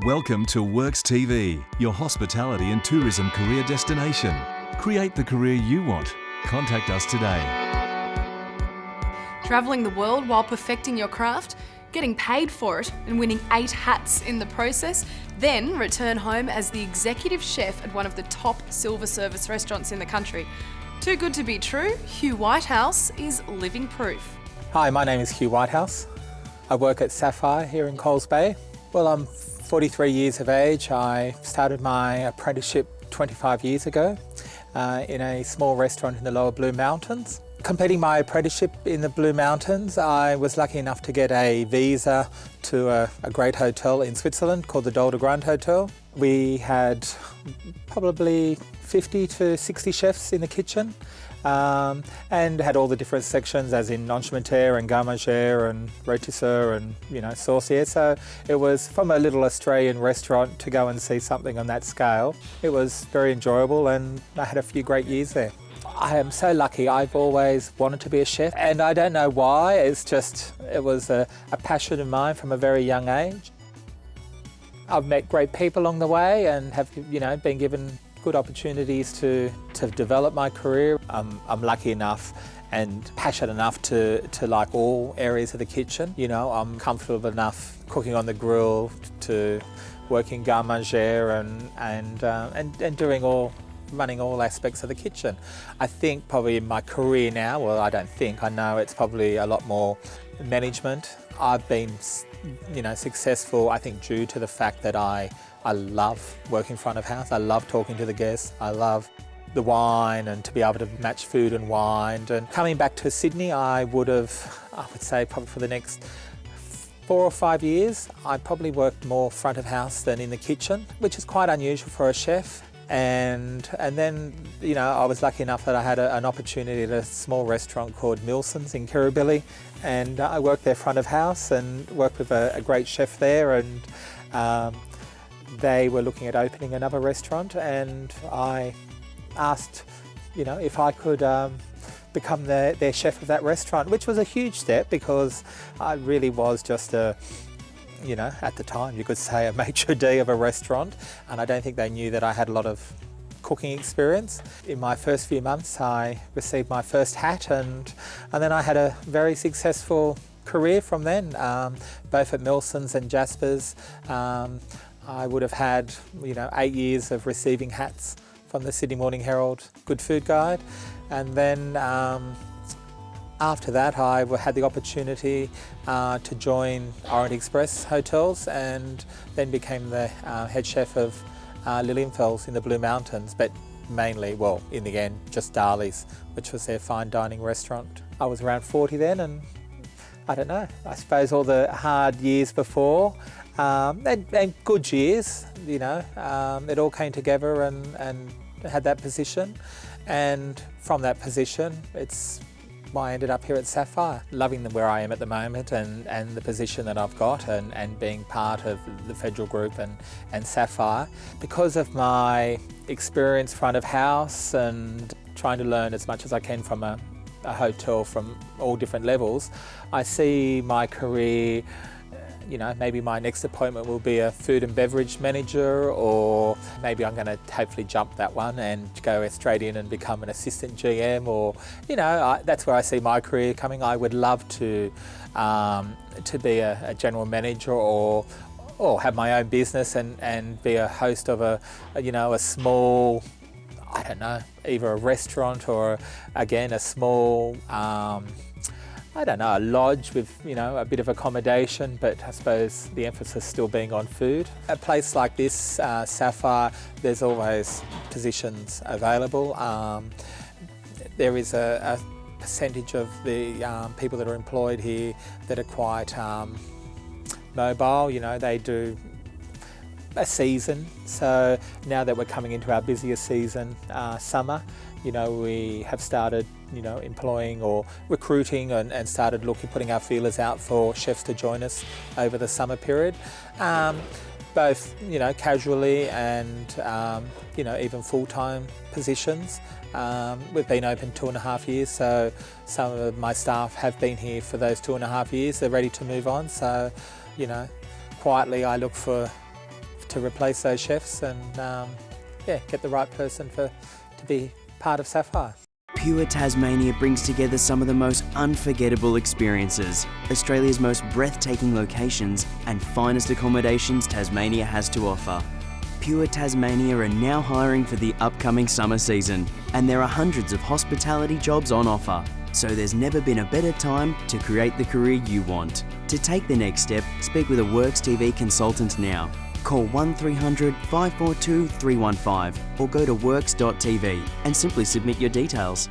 Welcome to Works TV, your hospitality and tourism career destination. Create the career you want. Contact us today. Travelling the world while perfecting your craft, getting paid for it and winning 8 hats in the process, then return home as the executive chef at one of the top silver service restaurants in the country. Too good to be true, Hugh Whitehouse is living proof. Hi, my name is Hugh Whitehouse. I work at Sapphire here in Coles Bay. Well, I'm 43 years of age. I started my apprenticeship 25 years ago in a small restaurant in the Lower Blue Mountains. Completing my apprenticeship in the Blue Mountains, I was lucky enough to get a visa to a great hotel in Switzerland called the Dol de Grande Hotel. We had probably 50 to 60 chefs in the kitchen and had all the different sections as in enchimentier and garde-manger and rôtisseur and, saucier. So it was, from a little Australian restaurant, to go and see something on that scale. It was very enjoyable and I had a few great years there. I am so lucky. I've always wanted to be a chef and I don't know why. It was a passion of mine from a very young age. I've met great people along the way and have, been given good opportunities to develop my career. I'm lucky enough and passionate enough to like all areas of the kitchen. I'm comfortable enough cooking on the grill to working garde-manger and doing running all aspects of the kitchen. I think probably in my career now, well, I know it's probably a lot more management. I've been, successful, I think, due to the fact that I love working front of house. I love talking to the guests. I love the wine and to be able to match food and wine. And coming back to Sydney, I would say probably for the next 4 or 5 years, I probably worked more front of house than in the kitchen, which is quite unusual for a chef. And then, I was lucky enough that I had an opportunity at a small restaurant called Milson's in Kirribilli, and I worked there front of house and worked with a great chef there, and they were looking at opening another restaurant, and I asked, if I could become their chef of that restaurant, which was a huge step because I really was just at the time, you could say a maitre d' of a restaurant, and I don't think they knew that I had a lot of cooking experience. In my first few months, I received my first hat, and then I had a very successful career from then, both at Milson's and Jasper's. I would have had, 8 years of receiving hats from the Sydney Morning Herald Good Food Guide, and then after that, I had the opportunity to join Orient Express Hotels and then became the head chef of Lilienfels in the Blue Mountains, but mainly, in the end, just Darley's, which was their fine dining restaurant. I was around 40 then, and I don't know, I suppose all the hard years before and good years, it all came together and had that position. And from that position, it's why I ended up here at Sapphire, loving where I am at the moment and the position that I've got and being part of the Federal Group and Sapphire. Because of my experience front of house and trying to learn as much as I can from a hotel from all different levels, I see my career, maybe my next appointment will be a food and beverage manager, or maybe I'm going to hopefully jump that one and go straight in and become an assistant GM, or, that's where I see my career coming. I would love to be a general manager or have my own business and be a host of a small, either a restaurant or, again, a small, a lodge with, a bit of accommodation, but I suppose the emphasis still being on food. A place like this, Sapphire, there's always positions available. There is a percentage of the people that are employed here that are quite mobile. They do a season. So now that we're coming into our busiest season, summer, we have started, employing or recruiting and started putting our feelers out for chefs to join us over the summer period. Both, casually and, even full-time positions. We've been open 2.5 years, so some of my staff have been here for those 2.5 years. They're ready to move on, so, quietly I look for to replace those chefs and get the right person to be part of Sapphire. Pure Tasmania brings together some of the most unforgettable experiences, Australia's most breathtaking locations and finest accommodations Tasmania has to offer. Pure Tasmania are now hiring for the upcoming summer season, and there are hundreds of hospitality jobs on offer. So there's never been a better time to create the career you want. To take the next step, speak with a Works TV consultant now. Call 1300 542 315 or go to works.tv and simply submit your details.